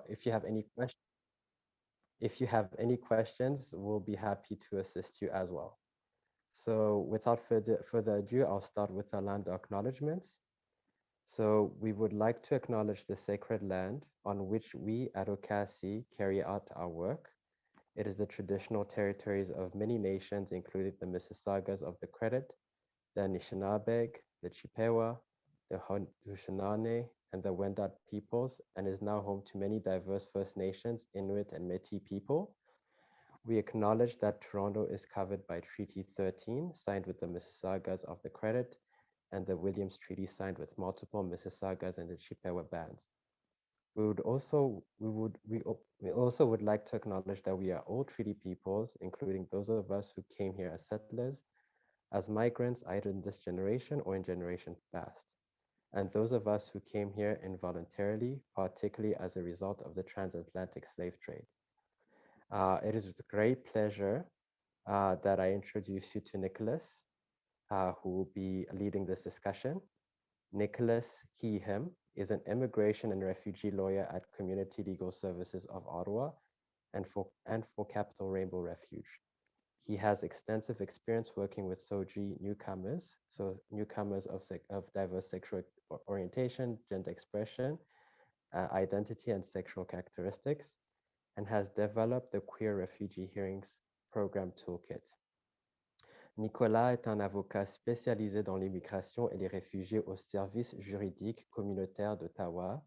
if you have any questions, if you have any questions, we'll be happy to assist you as well. So without further ado, I'll start with the land acknowledgements. So we would like to acknowledge the sacred land on which we at OCASI carry out our work. It is the traditional territories of many nations, including the Mississaugas of the Credit, the Anishinaabe, the Chippewa, the Haudenosaunee, and the Wendat peoples, and is now home to many diverse First Nations, Inuit, and Métis people. We acknowledge that Toronto is covered by Treaty 13, signed with the Mississaugas of the Credit, and the Williams Treaty signed with multiple Mississaugas and the Chippewa bands. We also would like to acknowledge that we are all treaty peoples, including those of us who came here as settlers, as migrants either in this generation or in generation past, and those of us who came here involuntarily, particularly as a result of the transatlantic slave trade. It is with great pleasure that I introduce you to Nicholas, who will be leading this discussion. Nicholas, he, him, is an immigration and refugee lawyer at Community Legal Services of Ottawa and for Capital Rainbow Refuge. He has extensive experience working with SOGI newcomers, so newcomers of diverse sexual orientation, gender expression, identity, and sexual characteristics, and has developed the Queer Refugee Hearings Program Toolkit. Nicolas est un avocat spécialisé dans l'immigration et les réfugiés au service juridique communautaire d'Ottawa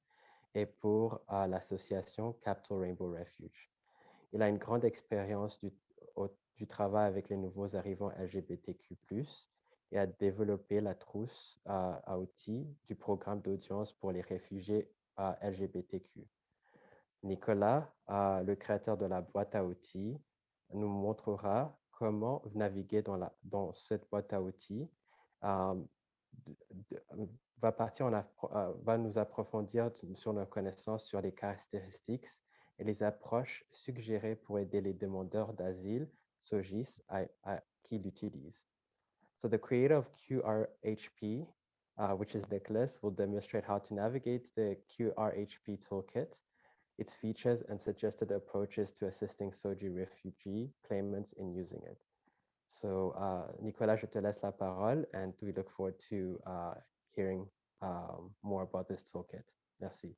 et pour l'association Capital Rainbow Refuge. Il a une grande expérience du travail avec les nouveaux arrivants LGBTQ+, et a développé la trousse à outils du programme d'audience pour les réfugiés LGBTQ. Nicolas, le créateur de la boîte à outils, nous montrera comment naviguer dans cette boîte à outils, va nous approfondir sur nos connaissances sur les caractéristiques et les approches suggérées pour aider les demandeurs d'asile, SOGIESC, qui l'utilisent. So the creator of QRHP, which is Nicholas, will demonstrate how to navigate the QRHP toolkit, its features and suggested approaches to assisting SOGI refugee claimants in using it. So Nicolas, je te laisse la parole, and we look forward to hearing more about this toolkit. Merci.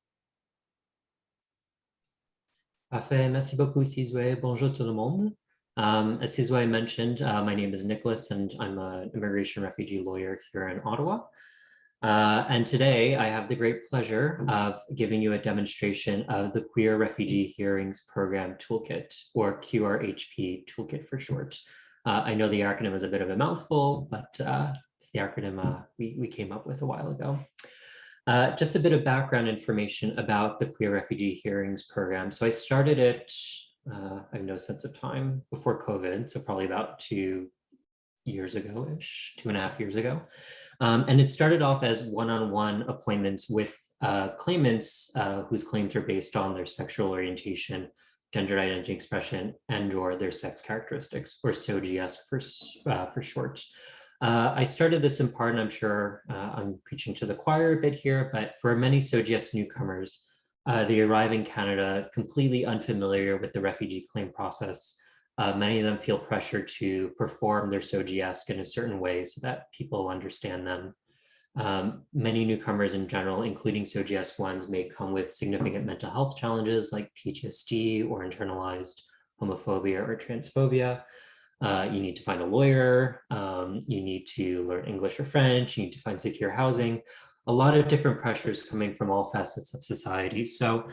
Parfait. Merci beaucoup, Sizwe. Bonjour tout le monde. As Sizwe mentioned, my name is Nicholas, and I'm an immigration refugee lawyer here in Ottawa. And today I have the great pleasure of giving you a demonstration of the Queer Refugee Hearings Program Toolkit, or QRHP Toolkit for short. I know the acronym is a bit of a mouthful, but it's the acronym we came up with a while ago. Just a bit of background information about the Queer Refugee Hearings Program. So I started it, I have no sense of time, before COVID, so probably about 2 years ago-ish, 2.5 years ago. And it started off as one-on-one appointments with claimants whose claims are based on their sexual orientation, gender identity expression, and/or their sex characteristics, or SOGIESC for short. I started this in part, and I'm sure I'm preaching to the choir a bit here, but for many SOGIESC newcomers, they arrive in Canada completely unfamiliar with the refugee claim process. Many of them feel pressure to perform their SOGIESC in a certain way so that people understand them. Many newcomers in general, including SOGIESC ones, may come with significant mental health challenges like PTSD or internalized homophobia or transphobia. You need to find a lawyer, you need to learn English or French, you need to find secure housing, a lot of different pressures coming from all facets of society. So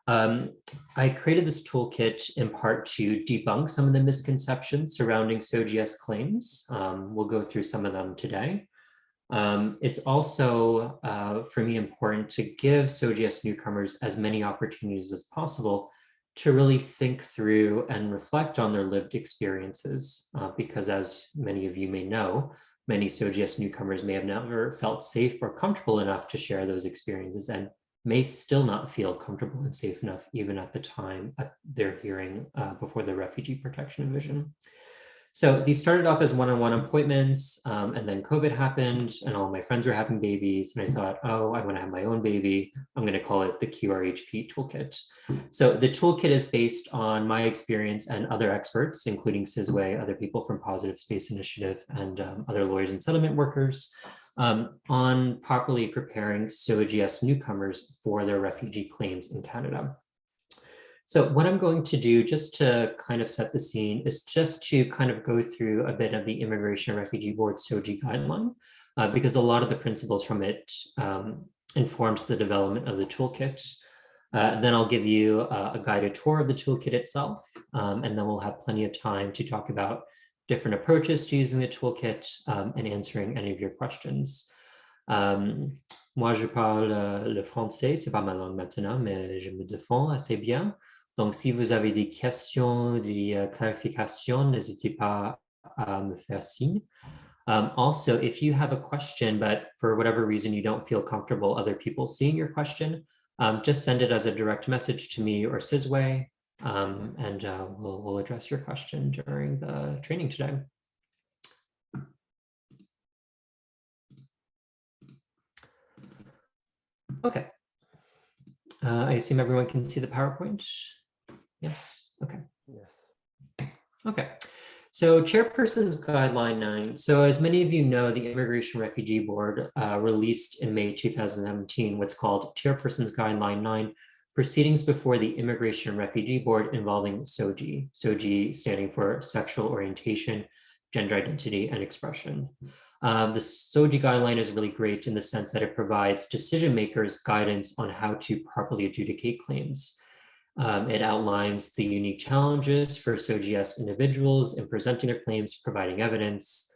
I created this toolkit in part to debunk some of the misconceptions surrounding SOGIESC claims. We'll go through some of them today. It's also, for me, important to give SOGIESC newcomers as many opportunities as possible to really think through and reflect on their lived experiences, because as many of you may know, many SOGIESC newcomers may have never felt safe or comfortable enough to share those experiences and may still not feel comfortable and safe enough even at the time they're hearing before the Refugee Protection Division. So these started off as one-on-one appointments, and then COVID happened and all my friends were having babies. And I thought, oh, I want to have my own baby. I'm going to call it the QRHP Toolkit. So the toolkit is based on my experience and other experts, including Sizwe, other people from Positive Space Initiative, and other lawyers and settlement workers, on properly preparing SOGIESC newcomers for their refugee claims in Canada. So what I'm going to do, just to kind of set the scene, is just to kind of go through a bit of the Immigration and Refugee Board SOGI guideline, because a lot of the principles from it informed the development of the toolkit. Then I'll give you a guided tour of the toolkit itself, and then we'll have plenty of time to talk about different approaches to using the toolkit and answering any of your questions. Moi, je parle le français, c'est pas ma langue maintenant, mais je me défends assez bien. Donc, si vous avez des questions, des clarifications, n'hésitez pas à me faire signe. Also, if you have a question, but for whatever reason you don't feel comfortable other people seeing your question, just send it as a direct message to me or Sizwe, and we'll address your question during the training today. Okay. I assume everyone can see the PowerPoint? Yes, okay. Yes. Okay, so Chairpersons Guideline 9. So as many of you know, the Immigration Refugee Board released in May 2017 what's called Chairpersons Guideline 9, Proceedings Before the Immigration and Refugee Board involving SOGI. SOGI standing for Sexual Orientation, Gender Identity, and Expression. The SOGI guideline is really great in the sense that it provides decision makers guidance on how to properly adjudicate claims. It outlines the unique challenges for SOGIESC individuals in presenting their claims, providing evidence,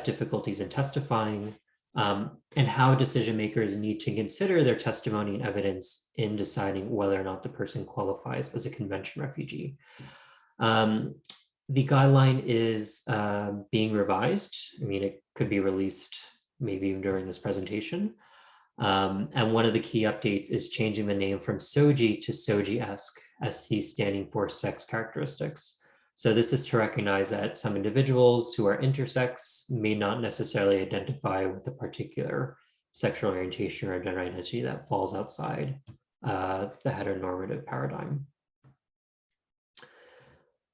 difficulties in testifying, and how decision makers need to consider their testimony and evidence in deciding whether or not the person qualifies as a convention refugee. The guideline is being revised. I mean, it could be released maybe even during this presentation. And one of the key updates is changing the name from SOGI to SOGIESC, SC standing for sex characteristics. So this is to recognize that some individuals who are intersex may not necessarily identify with a particular sexual orientation or gender identity that falls outside the heteronormative paradigm.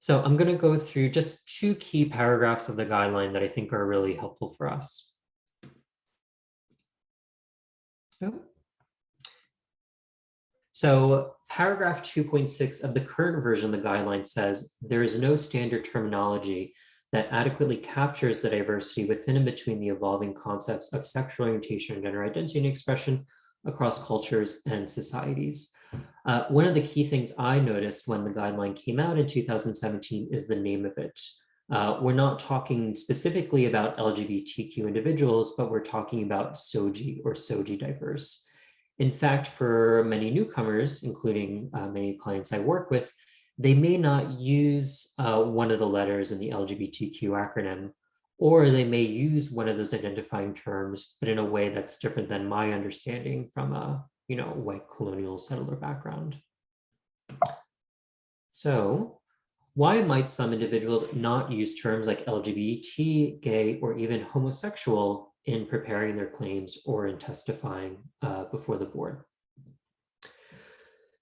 So I'm going to go through just two key paragraphs of the guideline that I think are really helpful for us. So paragraph 2.6 of the current version of the guideline says, there is no standard terminology that adequately captures the diversity within and between the evolving concepts of sexual orientation and gender identity and expression across cultures and societies. One of the key things I noticed when the guideline came out in 2017 is the name of it. We're not talking specifically about LGBTQ individuals, but we're talking about SOGI or SOGI diverse. In fact, for many newcomers, including many clients I work with, they may not use one of the letters in the LGBTQ acronym, or they may use one of those identifying terms, but in a way that's different than my understanding from a white colonial settler background. So why might some individuals not use terms like LGBT, gay, or even homosexual in preparing their claims or in testifying before the board?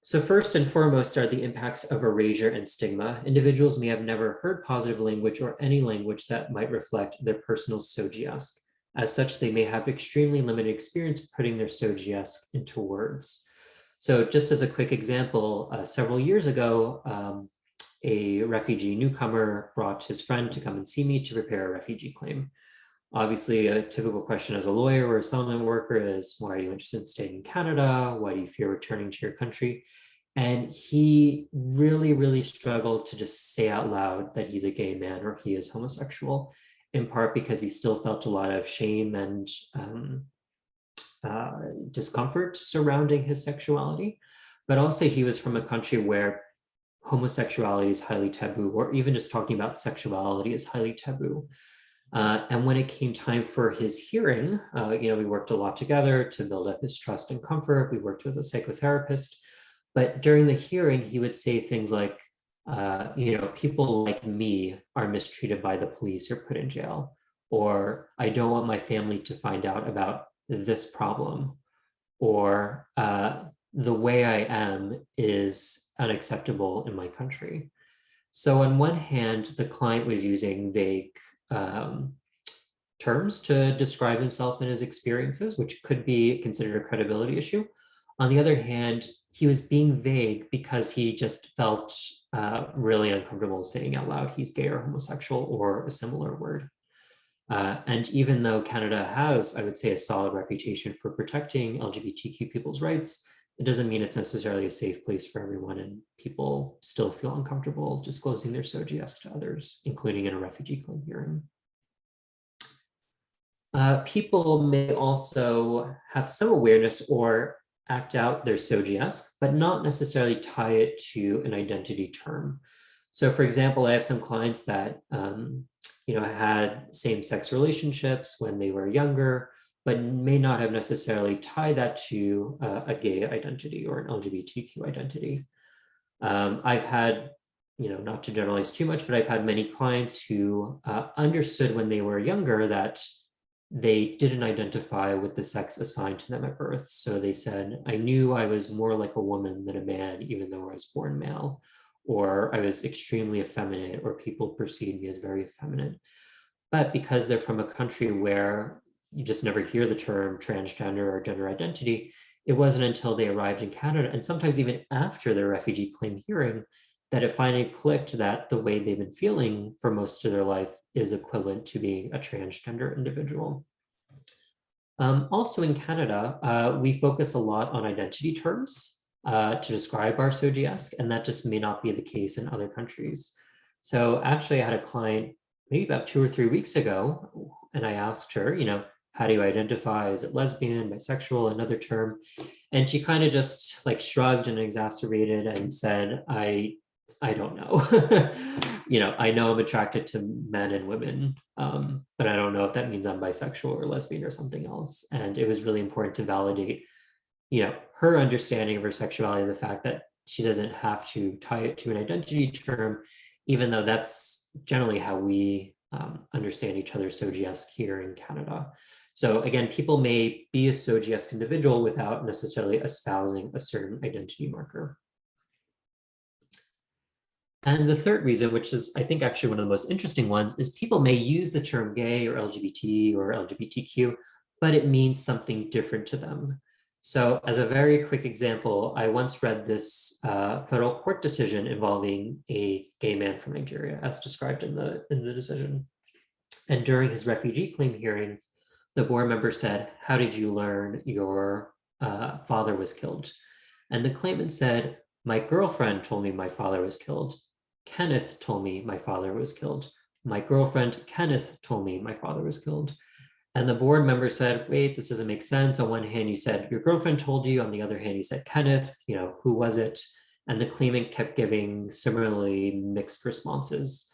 So first and foremost are the impacts of erasure and stigma. Individuals may have never heard positive language or any language that might reflect their personal SOGIESC. As such, they may have extremely limited experience putting their SOGIESC into words. So just as a quick example, several years ago, a refugee newcomer brought his friend to come and see me to prepare a refugee claim. Obviously, a typical question as a lawyer or a settlement worker is, why are you interested in staying in Canada? Why do you fear returning to your country? And he really, really struggled to just say out loud that he's a gay man or he is homosexual, in part because he still felt a lot of shame and discomfort surrounding his sexuality. But also he was from a country where homosexuality is highly taboo, or even just talking about sexuality is highly taboo. And when it came time for his hearing, we worked a lot together to build up his trust and comfort. We worked with a psychotherapist, but during the hearing, he would say things like, people like me are mistreated by the police or put in jail, or I don't want my family to find out about this problem, or the way I am is unacceptable in my country. So on one hand, the client was using vague terms to describe himself and his experiences, which could be considered a credibility issue. On the other hand, he was being vague because he just felt really uncomfortable saying out loud he's gay or homosexual or a similar word. And even though Canada has, I would say, a solid reputation for protecting LGBTQ people's rights, it doesn't mean it's necessarily a safe place for everyone, and people still feel uncomfortable disclosing their SOGIESC to others, including in a refugee claim hearing. People may also have some awareness or act out their SOGIESC, but not necessarily tie it to an identity term. So for example, I have some clients that had same-sex relationships when they were younger, but may not have necessarily tied that to a gay identity or an LGBTQ identity. I've had, not to generalize too much, but I've had many clients who understood when they were younger that they didn't identify with the sex assigned to them at birth. So they said, I knew I was more like a woman than a man, even though I was born male, or I was extremely effeminate, or people perceived me as very effeminate. But because they're from a country where you just never hear the term transgender or gender identity, it wasn't until they arrived in Canada, and sometimes even after their refugee claim hearing, that it finally clicked that the way they've been feeling for most of their life is equivalent to being a transgender individual. Also in Canada, we focus a lot on identity terms to describe our SOGIESC, and that just may not be the case in other countries. So actually I had a client maybe about 2 or 3 weeks ago, and I asked her, how do you identify? Is it lesbian, bisexual, another term? And she kind of just like shrugged and exacerbated and said, I don't know. I know I'm attracted to men and women, but I don't know if that means I'm bisexual or lesbian or something else. And it was really important to validate, her understanding of her sexuality, the fact that she doesn't have to tie it to an identity term, even though that's generally how we understand each other's SOGIESC here in Canada. So again, people may be a SOGIESC individual without necessarily espousing a certain identity marker. And the third reason, which is I think actually one of the most interesting ones, is people may use the term gay or LGBT or LGBTQ, but it means something different to them. So as a very quick example, I once read this federal court decision involving a gay man from Nigeria, as described in the decision. And during his refugee claim hearing, the board member said, how did you learn your father was killed? And the claimant said, my girlfriend told me my father was killed. Kenneth told me my father was killed. My girlfriend, Kenneth, told me my father was killed. And the board member said, wait, this doesn't make sense. On one hand, you said your girlfriend told you. On the other hand, you said Kenneth, who was it? And the claimant kept giving similarly mixed responses.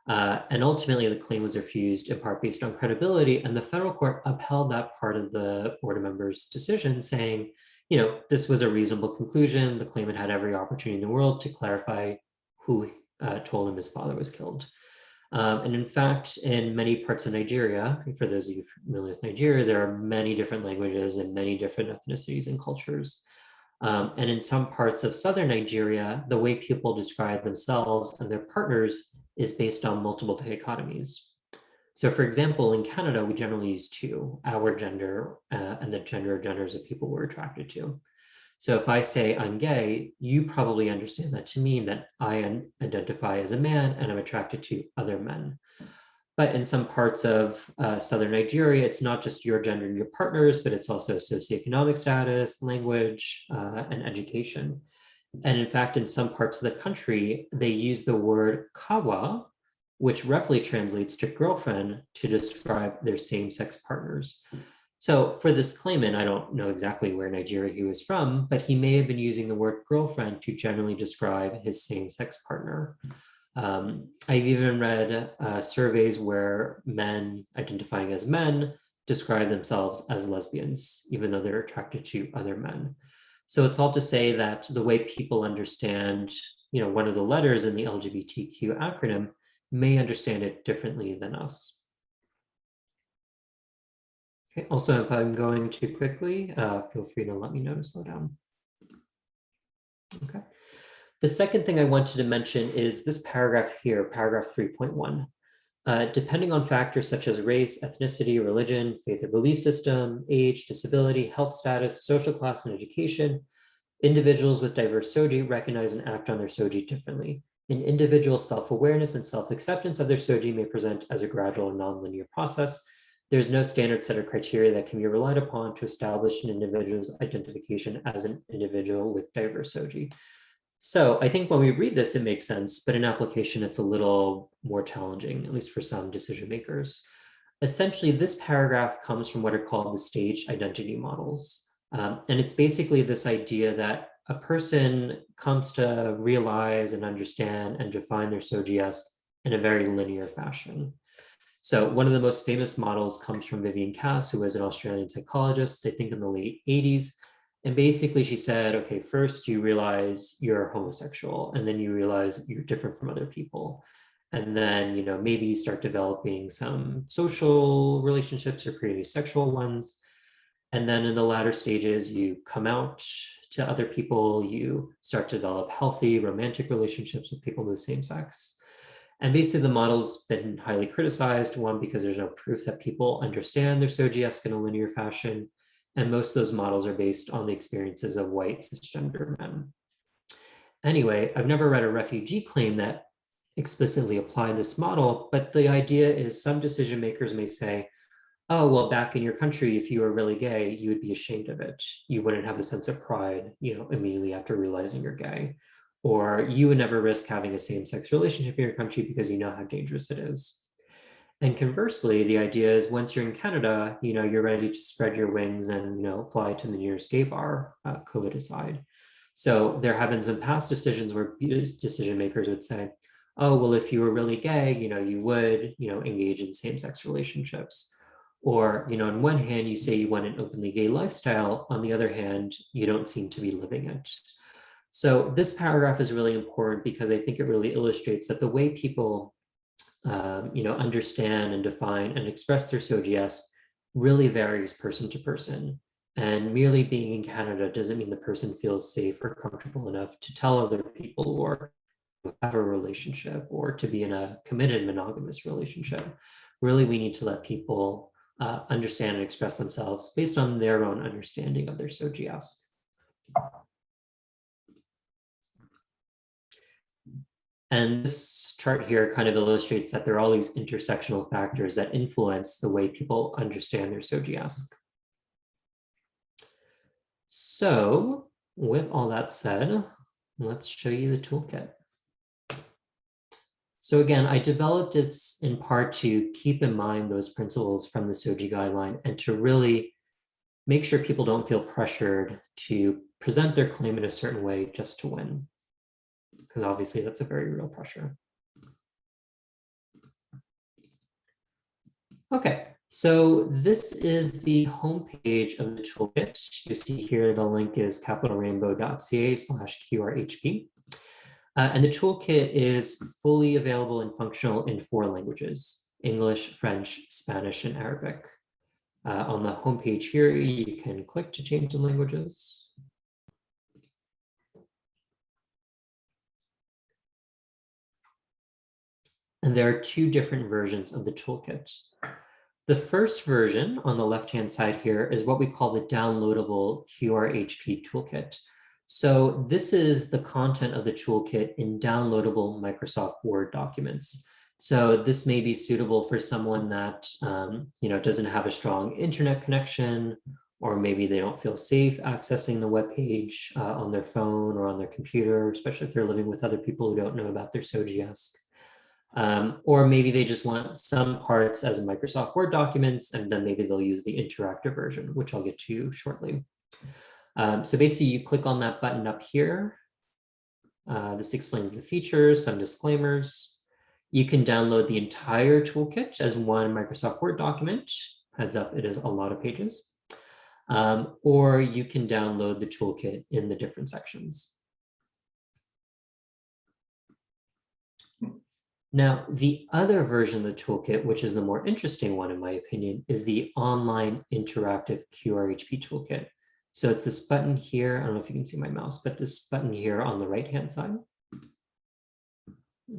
And ultimately, the claim was refused in part based on credibility. And the federal court upheld that part of the board member's decision, saying, this was a reasonable conclusion. The claimant had every opportunity in the world to clarify who told him his father was killed. And in fact, in many parts of Nigeria, for those of you familiar with Nigeria, there are many different languages and many different ethnicities and cultures. And in some parts of southern Nigeria, the way people describe themselves and their partners is based on multiple dichotomies. So for example, in Canada, we generally use two, our gender and the gender or genders of people we're attracted to. So if I say I'm gay, you probably understand that to mean that I identify as a man and I'm attracted to other men. But in some parts of southern Nigeria, it's not just your gender and your partners, but it's also socioeconomic status, language, and education. And in fact, in some parts of the country, they use the word kawa, which roughly translates to girlfriend, to describe their same-sex partners. So for this claimant, I don't know exactly where Nigeria he was from, but he may have been using the word girlfriend to generally describe his same-sex partner. I've even read surveys where men identifying as men describe themselves as lesbians, even though they're attracted to other men. So it's all to say that the way people understand, one of the letters in the LGBTQ acronym may understand it differently than us. Okay. Also, if I'm going too quickly, feel free to let me know to slow down. Okay. The second thing I wanted to mention is this paragraph here, paragraph 3.1. Depending on factors such as race, ethnicity, religion, faith or belief system, age, disability, health status, social class, and education, individuals with diverse SOGI recognize and act on their SOGI differently. An individual's self-awareness and self-acceptance of their SOGI may present as a gradual and nonlinear process. There's no standard set of criteria that can be relied upon to establish an individual's identification as an individual with diverse SOGI. So I think when we read this, it makes sense, but in application, it's a little more challenging, at least for some decision makers. Essentially, this paragraph comes from what are called the stage identity models. And it's basically this idea that a person comes to realize and understand and define their SOGIESC in a very linear fashion. So one of the most famous models comes from Vivian Cass, who was an Australian psychologist, I think in the late 80s. And basically she said, okay, first you realize you're homosexual, and then you realize you're different from other people. And then, maybe you start developing some social relationships or creating sexual ones. And then in the latter stages, you come out to other people, you start to develop healthy romantic relationships with people of the same sex. And basically the model's been highly criticized, one, because there's no proof that people understand their SOGIESC in a linear fashion. And most of those models are based on the experiences of white cisgender men. Anyway, I've never read a refugee claim that explicitly applied this model, but the idea is some decision makers may say, oh, well, back in your country, if you were really gay, you would be ashamed of it. You wouldn't have a sense of pride, immediately after realizing you're gay. Or you would never risk having a same-sex relationship in your country because you know how dangerous it is. And conversely, the idea is once you're in Canada, you're ready to spread your wings and, fly to the nearest gay bar, COVID aside. So there have been some past decisions where decision makers would say, oh, well, if you were really gay, you would, engage in same-sex relationships. Or, on one hand, you say you want an openly gay lifestyle. On the other hand, you don't seem to be living it. So this paragraph is really important because I think it really illustrates that the way people understand and define and express their SOGIESC really varies person to person. And merely being in Canada doesn't mean the person feels safe or comfortable enough to tell other people or have a relationship or to be in a committed monogamous relationship. Really, we need to let people understand and express themselves based on their own understanding of their SOGIESC. And this chart here kind of illustrates that there are all these intersectional factors that influence the way people understand their SOGIESC. So with all that said, let's show you the toolkit. So again, I developed this in part to keep in mind those principles from the SOGI guideline and to really make sure people don't feel pressured to present their claim in a certain way just to win, because obviously that's a very real pressure. Okay, so this is the homepage of the toolkit. You see here the link is capitalrainbow.ca/QRHP. And the toolkit is fully available and functional in 4 languages: English, French, Spanish, and Arabic. On the homepage here, you can click to change the languages. And there are 2 different versions of the toolkit. The first version on the left-hand side here is what we call the downloadable QRHP toolkit. So this is the content of the toolkit in downloadable Microsoft Word documents. So this may be suitable for someone that doesn't have a strong internet connection, or maybe they don't feel safe accessing the web page on their phone or on their computer, especially if they're living with other people who don't know about their SOGIESC. Or maybe they just want some parts as Microsoft Word documents, and then maybe they'll use the interactive version, which I'll get to shortly. So basically you click on that button up here. This explains the features, some disclaimers. You can download the entire toolkit as one Microsoft Word document. Heads up, it is a lot of pages. or you can download the toolkit in the different sections. Now, the other version of the toolkit, which is the more interesting one, in my opinion, is the online interactive QRHP toolkit. So it's this button here. I don't know if you can see my mouse, but this button here on the right-hand side.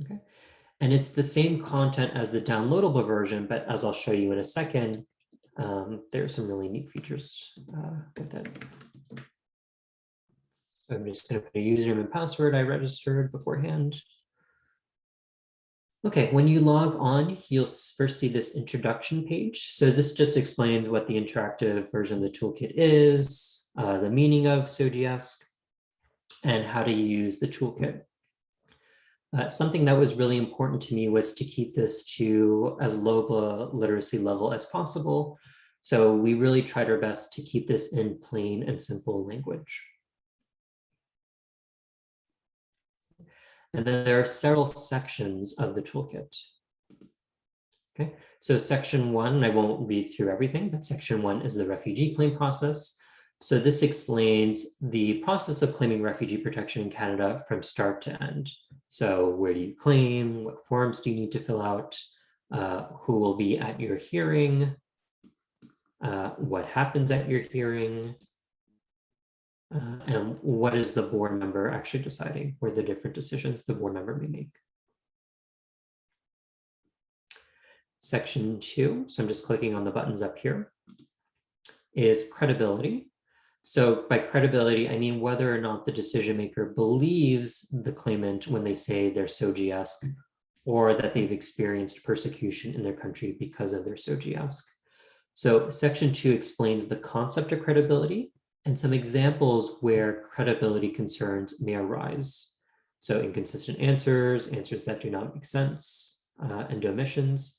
Okay. And it's the same content as the downloadable version, but as I'll show you in a second, there are some really neat features with it. I'm just going to put a username and password I registered beforehand. Okay, when you log on, you'll first see this introduction page. So this just explains what the interactive version of the toolkit is, the meaning of SOGIESC, and how to use the toolkit. Something that was really important to me was to keep this to as low of a literacy level as possible. So we really tried our best to keep this in plain and simple language. And then there are several sections of the toolkit. Okay, so section 1, I won't read through everything, but section 1 is the refugee claim process. So this explains the process of claiming refugee protection in Canada from start to end. So where do you claim? What forms do you need to fill out? Who will be at your hearing? What happens at your hearing? And what is the board member actually deciding? What are the different decisions the board member may make? Section 2, so I'm just clicking on the buttons up here, is credibility. So by credibility, I mean whether or not the decision maker believes the claimant when they say they're SOGIESC, or that they've experienced persecution in their country because of their SOGIESC. So section 2 explains the concept of credibility and some examples where credibility concerns may arise. So inconsistent answers, answers that do not make sense, and omissions.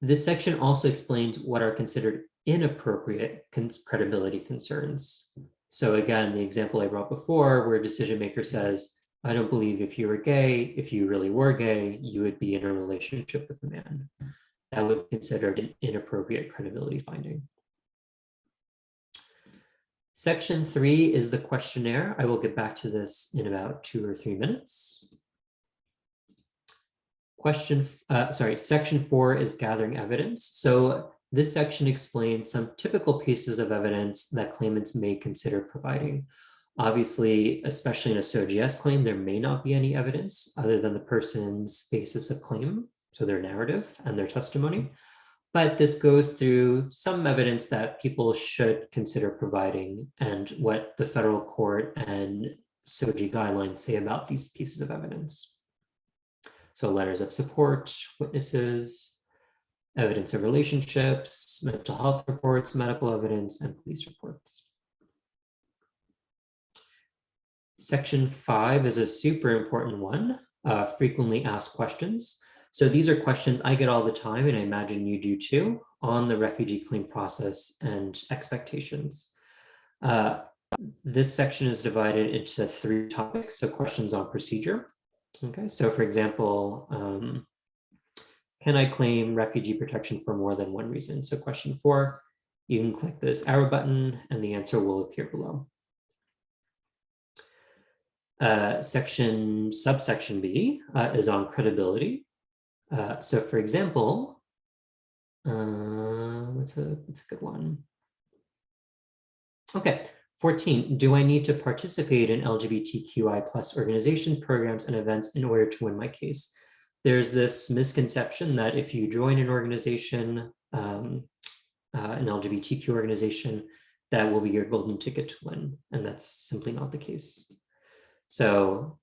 This section also explains what are considered inappropriate credibility concerns. So again, the example I brought before, where a decision maker says, I don't believe if you were gay, if you really were gay, you would be in a relationship with a man. That would be considered an inappropriate credibility finding. Section 3 is the questionnaire. I will get back to this in about 2 or 3 minutes. Section 4 is gathering evidence. So this section explains some typical pieces of evidence that claimants may consider providing. Obviously, especially in a SOGIESC claim, there may not be any evidence other than the person's basis of claim, so their narrative and their testimony. But this goes through some evidence that people should consider providing and what the federal court and SOGI guidelines say about these pieces of evidence. So letters of support, witnesses, evidence of relationships, mental health reports, medical evidence, and police reports. Section 5 is a super important one, frequently asked questions. So these are questions I get all the time, and I imagine you do too, on the refugee claim process and expectations. This section is divided into 3 topics. So questions on procedure. Okay, so for example, can I claim refugee protection for more than one reason? So question 4, you can click this arrow button and the answer will appear below. Subsection B is on credibility. So for example, what's a good one? Okay, 14, do I need to participate in LGBTQI+ organizations, programs, and events in order to win my case? There's this misconception that if you join an organization, an LGBTQ organization, that will be your golden ticket to win, and that's simply not the case. So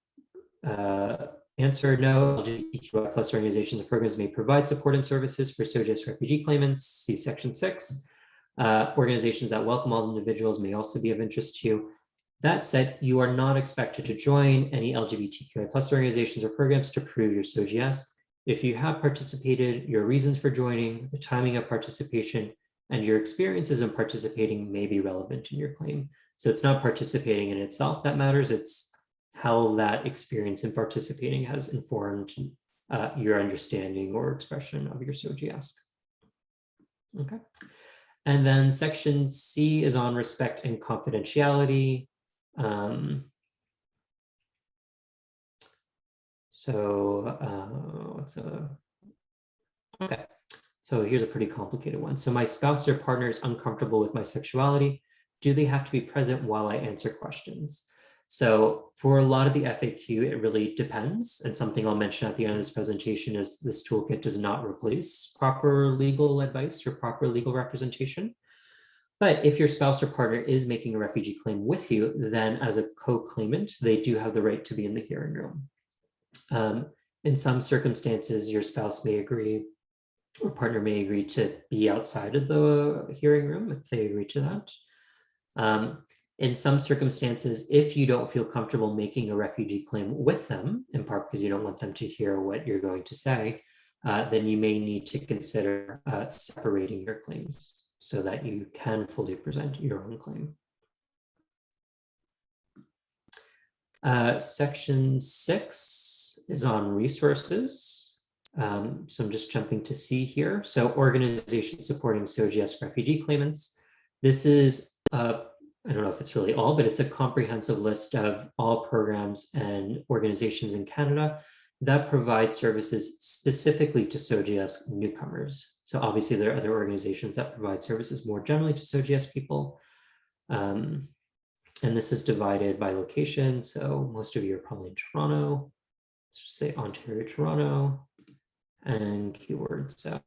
answer no, LGBTQI+ organizations and programs may provide support and services for SOGIESC refugee claimants, see section 6. Organizations that welcome all individuals may also be of interest to you. That said, you are not expected to join any LGBTQI+ organizations or programs to prove your SOGIESC. If you have participated, your reasons for joining, the timing of participation, and your experiences in participating may be relevant in your claim. So it's not participating in itself that matters, it's how that experience in participating has informed your understanding or expression of your SOGIESC. Okay. And then section C is on respect and confidentiality. Okay, so here's a pretty complicated one. So my spouse or partner is uncomfortable with my sexuality. Do they have to be present while I answer questions? So for a lot of the FAQ, it really depends. And something I'll mention at the end of this presentation is this toolkit does not replace proper legal advice or proper legal representation. But if your spouse or partner is making a refugee claim with you, then as a co-claimant, they do have the right to be in the hearing room. In some circumstances, your spouse may agree or partner may agree to be outside of the hearing room if they agree to that. In some circumstances, if you don't feel comfortable making a refugee claim with them, in part because you don't want them to hear what you're going to say, then you may need to consider separating your claims so that you can fully present your own claim. Section 6 is on resources. So I'm just jumping to C here. So organizations supporting SOGIESC refugee claimants. This is, I don't know if it's really all, but it's a comprehensive list of all programs and organizations in Canada that provide services specifically to SOGIESC newcomers. So obviously there are other organizations that provide services more generally to SOGIESC people. And this is divided by location. So most of you are probably in Toronto. Let's just say Ontario, Toronto, and keywords. So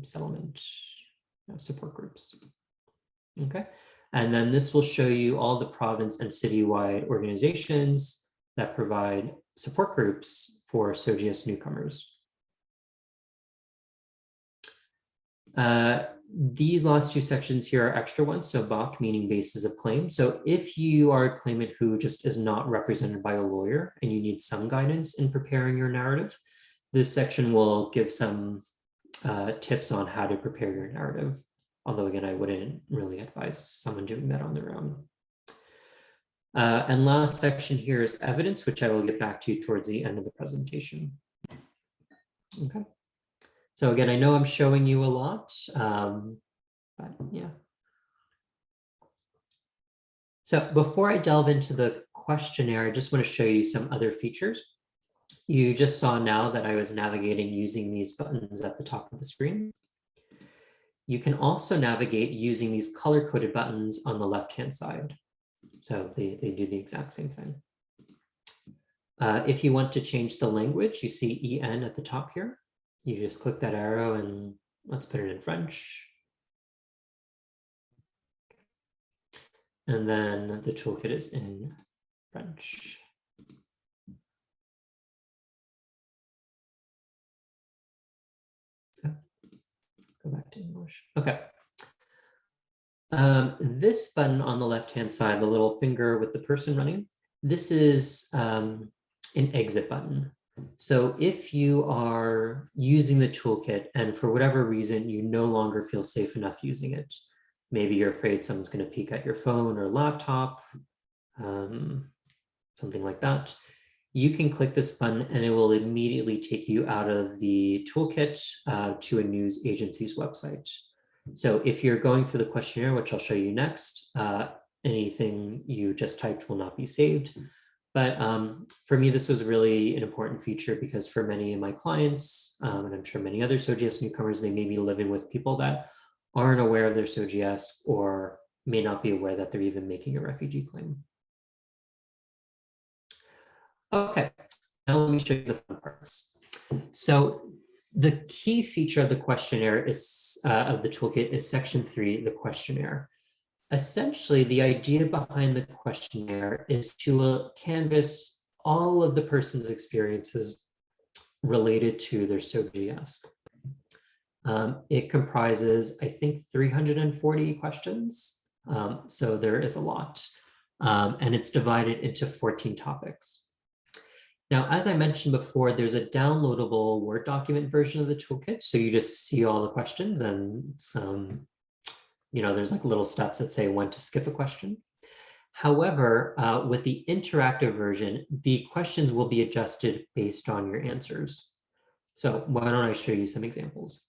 settlement support groups. Okay. And then this will show you all the province and citywide organizations that provide support groups for SOGIESC newcomers. These last two sections here are extra ones, so BOC meaning basis of claim. So if you are a claimant who just is not represented by a lawyer and you need some guidance in preparing your narrative, this section will give some tips on how to prepare your narrative. Although again, I wouldn't really advise someone doing that on their own. And last section here is evidence, which I will get back to towards the end of the presentation. Okay. So again, I know I'm showing you a lot, but yeah. So before I delve into the questionnaire, I just want to show you some other features. You just saw now that I was navigating using these buttons at the top of the screen. You can also navigate using these color-coded buttons on the left-hand side. So they do the exact same thing. If you want to change the language, you see EN at the top here. You just click that arrow and let's put it in French. And then the toolkit is in French. Oh, go back to English. Okay. This button on the left-hand side, the little finger with the person running, this is an exit button. So if you are using the toolkit and for whatever reason, you no longer feel safe enough using it, maybe you're afraid someone's going to peek at your phone or laptop, something like that, you can click this button and it will immediately take you out of the toolkit to a news agency's website. So if you're going through the questionnaire, which I'll show you next, anything you just typed will not be saved. But for me, this was really an important feature because for many of my clients, and I'm sure many other SOGIESC newcomers, they may be living with people that aren't aware of their SOGIESC or may not be aware that they're even making a refugee claim. Okay, now let me show you the fun parts. So the key feature of the questionnaire is of the toolkit is section 3, the questionnaire. Essentially, the idea behind the questionnaire is to canvass all of the person's experiences related to their SOGIESC. It comprises, I think, 340 questions. So there is a lot. And it's divided into 14 topics. Now, as I mentioned before, there's a downloadable Word document version of the toolkit. So you just see all the questions and some, you know, there's like little steps that say when to skip a question. However, with the interactive version, the questions will be adjusted based on your answers. So why don't I show you some examples?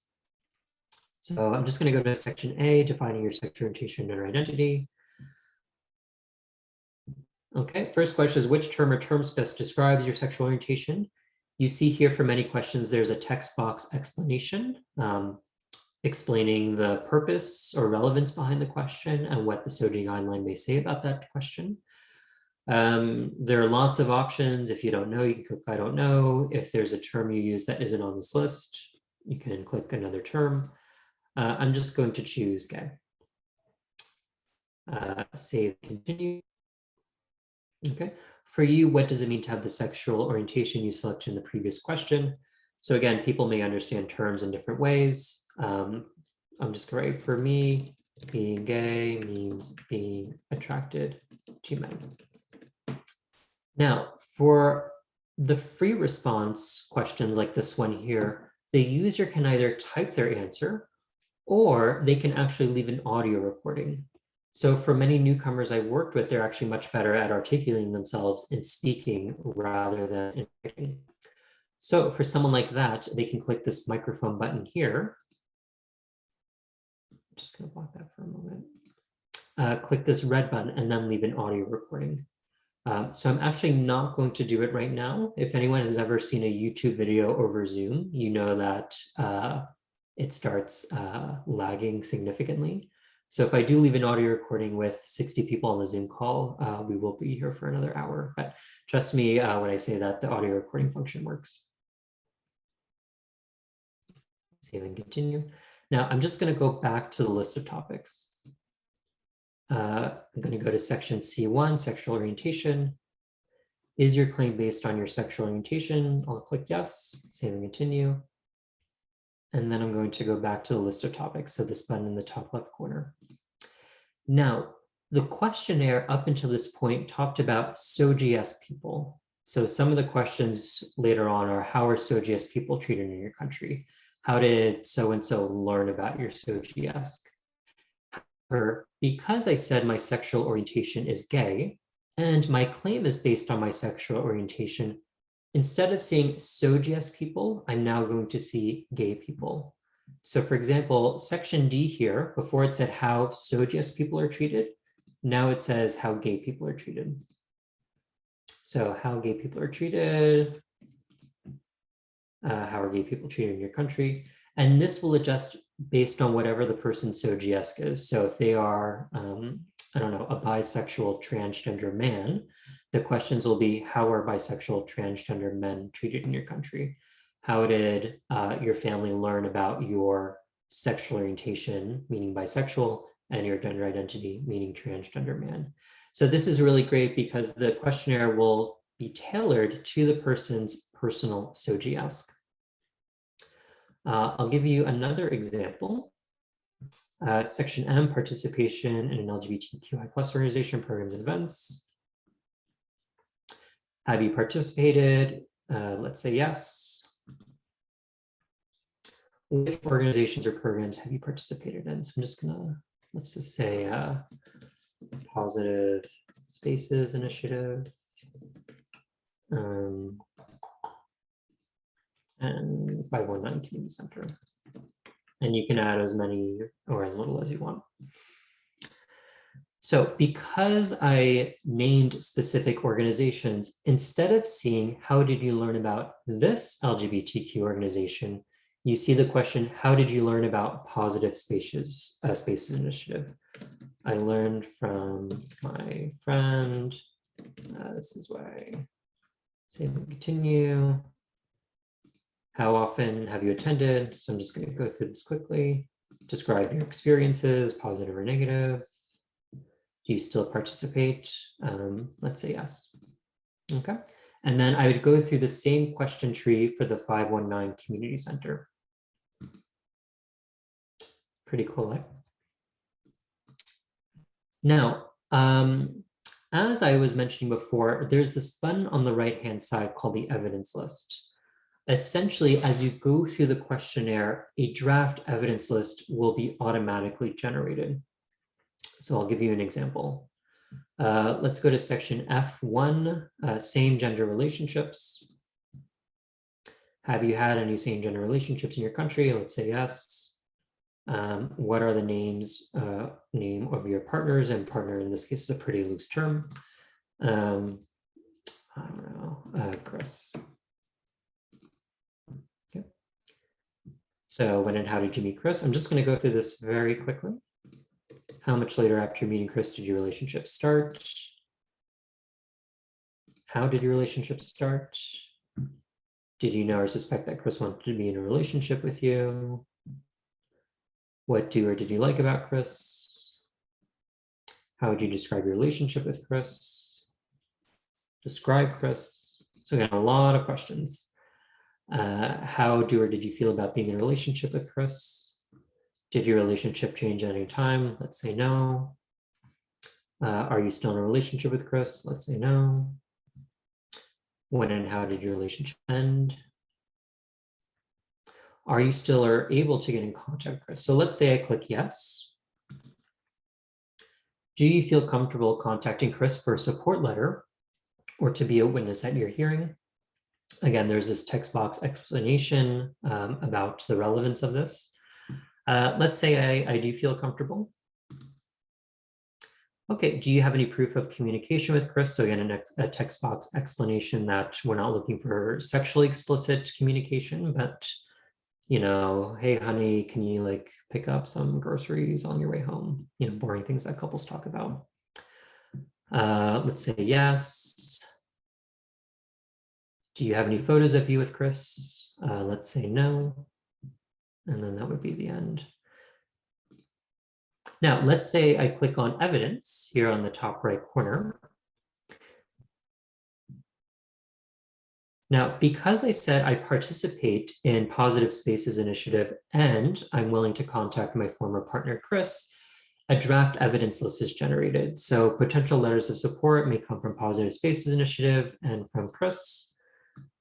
So I'm just going to go to section A, defining your sexual orientation and identity. Okay, first question is, which term or terms best describes your sexual orientation? You see here for many questions, there's a text box explanation explaining the purpose or relevance behind the question and what the SOGIE guideline may say about that question. There are lots of options. If you don't know, you can click I don't know. If there's a term you use that isn't on this list, you can click another term. I'm just going to choose gay. Save, continue. Okay, for you, what does it mean to have the sexual orientation you selected in the previous question? So again, people may understand terms in different ways. I'm just going to write, for me, being gay means being attracted to men. Now, for the free response questions like this one here, the user can either type their answer or they can actually leave an audio recording. So for many newcomers I worked with, they're actually much better at articulating themselves and speaking rather than in writing. So for someone like that, they can click this microphone button here. I'm just going to block that for a moment. Click this red button and then leave an audio recording. So I'm actually not going to do it right now. If anyone has ever seen a YouTube video over Zoom, you know that it starts lagging significantly. So if I do leave an audio recording with 60 people on the Zoom call, we will be here for another hour. But trust me when I say that the audio recording function works. Save and continue. Now I'm just going to go back to the list of topics. I'm going to go to section C1, sexual orientation. Is your claim based on your sexual orientation? I'll click yes, save and continue. And then I'm going to go back to the list of topics. So this button in the top left corner. Now, the questionnaire up until this point talked about SOGIESC people. So some of the questions later on are, how are SOGIESC people treated in your country? How did so-and-so learn about your SOGIESC? Because I said my sexual orientation is gay, and my claim is based on my sexual orientation, instead of saying SOGIESC people, I'm now going to see gay people. So for example, section D here, before it said how SOGIESC people are treated, now it says how gay people are treated. So how gay people are treated, how are gay people treated in your country? And this will adjust based on whatever the person's SOGIESC is. So if they are, I don't know, a bisexual transgender man, the questions will be, how are bisexual transgender men treated in your country? How did your family learn about your sexual orientation, meaning bisexual, and your gender identity, meaning transgender man? So this is really great because the questionnaire will be tailored to the person's personal SOGIESC. I'll give you another example. Section M, participation in an LGBTQI+ organization, programs and events. Have you participated? Let's say yes. Which organizations or programs have you participated in? So I'm just gonna, let's just say Positive Spaces Initiative. And 519 Community Center. And you can add as many or as little as you want. So because I named specific organizations, instead of seeing how did you learn about this LGBTQ organization, you see the question, how did you learn about Positive Spaces Initiative? I learned from my friend. This is why. Save and continue. How often have you attended? So I'm just going to go through this quickly. Describe your experiences, positive or negative. Do you still participate? Let's say yes. Okay. And then I would go through the same question tree for the 519 Community Center. Pretty cool, eh? Now, as I was mentioning before, there's this button on the right-hand side called the evidence list. Essentially, as you go through the questionnaire, a draft evidence list will be automatically generated. So I'll give you an example. Let's go to section F1, same gender relationships. Have you had any same gender relationships in your country? Let's say yes. What are the name of your partners? And partner in this case is a pretty loose term. I don't know, Chris. Okay. So when and how did you meet Chris? I'm just going to go through this very quickly. How much later after meeting Chris did your relationship start? How did your relationship start? Did you know or suspect that Chris wanted to be in a relationship with you? What do or did you like about Chris? How would you describe your relationship with Chris? Describe Chris. So again, a lot of questions. How do or did you feel about being in a relationship with Chris? Did your relationship change at any time? Let's say no. Are you still in a relationship with Chris? Let's say no. When and how did your relationship end? Are you still able to get in contact with Chris? So let's say I click yes. Do you feel comfortable contacting Chris for a support letter or to be a witness at your hearing? Again, there's this text box explanation about the relevance of this. Let's say I do feel comfortable. Okay, do you have any proof of communication with Chris? So again, a text box explanation that we're not looking for sexually explicit communication, but you know, hey honey, can you like pick up some groceries on your way home? You know, boring things that couples talk about. Let's say yes. Do you have any photos of you with Chris? Let's say no. And then that would be the end. Now, let's say I click on evidence here on the top right corner. Now, because I said I participate in Positive Spaces Initiative and I'm willing to contact my former partner, Chris, a draft evidence list is generated. So potential letters of support may come from Positive Spaces Initiative and from Chris.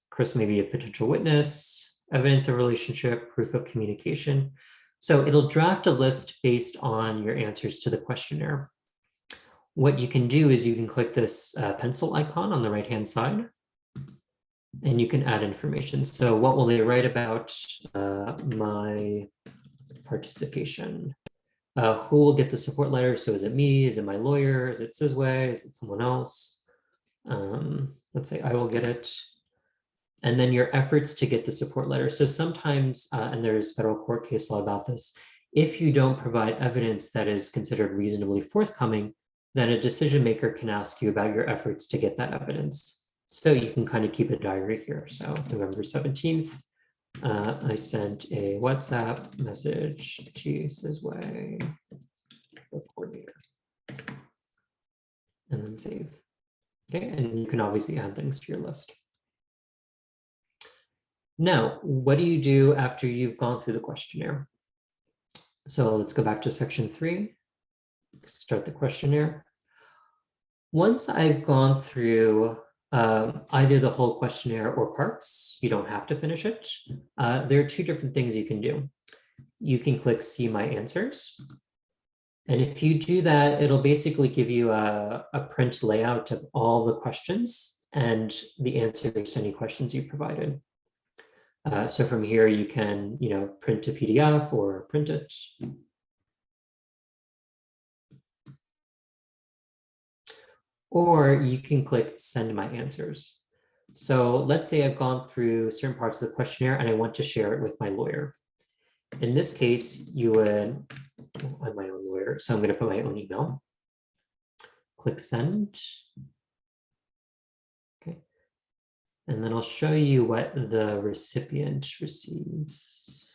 Chris may be a potential witness, evidence of relationship, proof of communication. So it'll draft a list based on your answers to the questionnaire. What you can do is you can click this pencil icon on the right-hand side, and you can add information. So what will they write about my participation? Who will get the support letter? So is it me? Is it my lawyer? Is it Sizway? Is it someone else? Let's say I will get it. And then your efforts to get the support letter. So sometimes, and there's federal court case law about this, if you don't provide evidence that is considered reasonably forthcoming, then a decision maker can ask you about your efforts to get that evidence. So you can kind of keep a diary here. So November 17th, I sent a WhatsApp message to Sizway, the coordinator, and then save. Okay, and you can obviously add things to your list. Now, what do you do after you've gone through the questionnaire? So let's go back to section 3, start the questionnaire. Once I've gone through either the whole questionnaire or parts, you don't have to finish it. There are 2 different things you can do. You can click See My Answers. And if you do that, it'll basically give you a print layout of all the questions and the answers to any questions you provided. So from here, you can, print a PDF or print it. Or you can click Send My Answers. So let's say I've gone through certain parts of the questionnaire and I want to share it with my lawyer. In this case, you would, I'm my own lawyer, so I'm going to put my own email. Click Send. Okay. And then I'll show you what the recipient receives.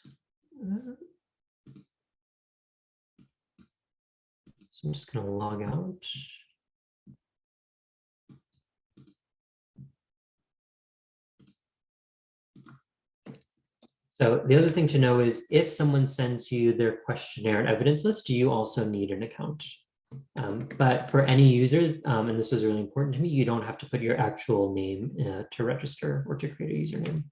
So I'm just going to log out. So the other thing to know is if someone sends you their questionnaire and evidence list, do you also need an account? But for any user, and this is really important to me, you don't have to put your actual name to register or to create a username.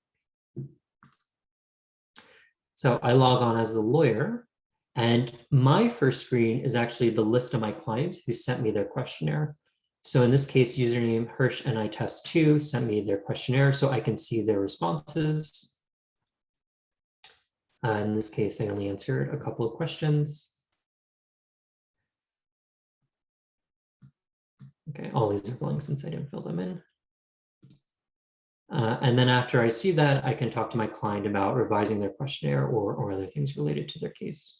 So I log on as the lawyer, and my first screen is actually the list of my clients who sent me their questionnaire. So in this case, username Hersh and I test 2 sent me their questionnaire so I can see their responses. In this case, I only answered a couple of questions. Okay, all these are blank since I didn't fill them in. And then after I see that, I can talk to my client about revising their questionnaire or other things related to their case.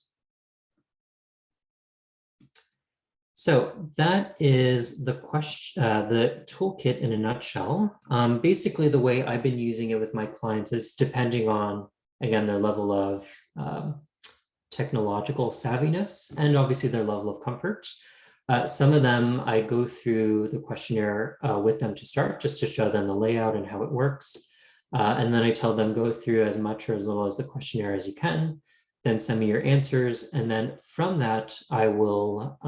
So that is the toolkit in a nutshell. Basically, the way I've been using it with my clients is depending on, again, their level of technological savviness and obviously their level of comfort. Some of them, I go through the questionnaire with them to start, just to show them the layout and how it works. And then I tell them go through as much or as little as the questionnaire as you can, then send me your answers. And then from that, I will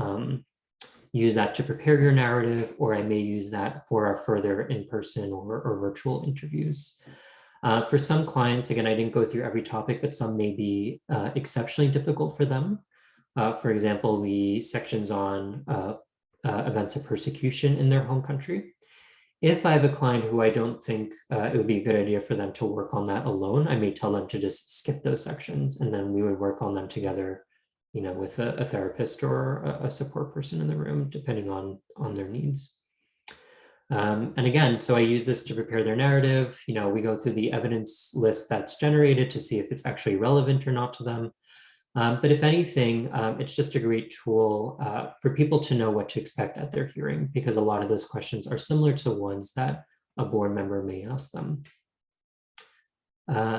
use that to prepare your narrative, or I may use that for our further in-person or virtual interviews. For some clients, again, I didn't go through every topic, but some may be exceptionally difficult for them. For example, the sections on events of persecution in their home country. If I have a client who I don't think it would be a good idea for them to work on that alone, I may tell them to just skip those sections, and then we would work on them together, with a therapist or a support person in the room, depending on their needs. And again, so I use this to prepare their narrative. We go through the evidence list that's generated to see if it's actually relevant or not to them. But if anything, it's just a great tool for people to know what to expect at their hearing, because a lot of those questions are similar to ones that a board member may ask them.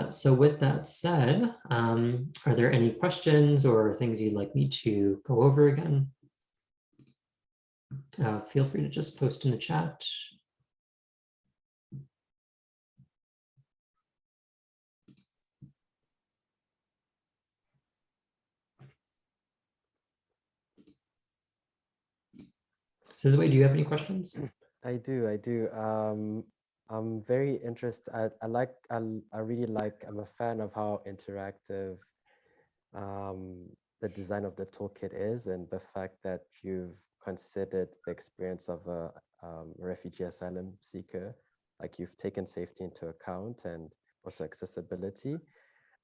So with that said, are there any questions or things you'd like me to go over again? Feel free to just post in the chat. Sizwe, do you have any questions? I do. I'm very interested. I really like, I'm a fan of how interactive the design of the toolkit is, and the fact that you've considered the experience of a refugee asylum seeker, like you've taken safety into account and also accessibility.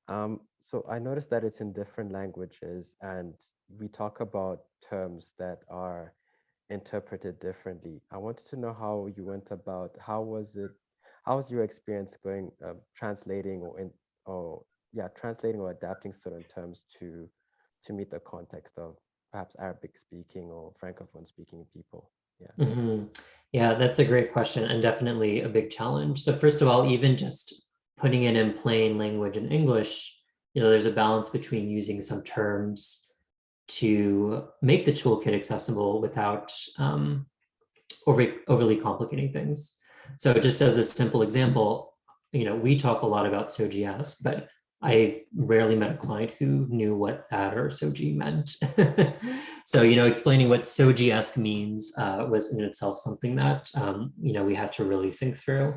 So I noticed that it's in different languages, and we talk about terms that are interpreted differently. I wanted to know how you went about, how was your experience going, translating translating or adapting certain terms to meet the context of perhaps Arabic speaking or Francophone speaking people? Yeah. Mm-hmm. Yeah, that's a great question and definitely a big challenge. So first of all, even just putting it in plain language in English, there's a balance between using some terms to make the toolkit accessible without overly complicating things. So just as a simple example, we talk a lot about SOGIESC, but I rarely met a client who knew what that or SOGI meant. So, explaining what SOGIESC means was in itself something that, we had to really think through.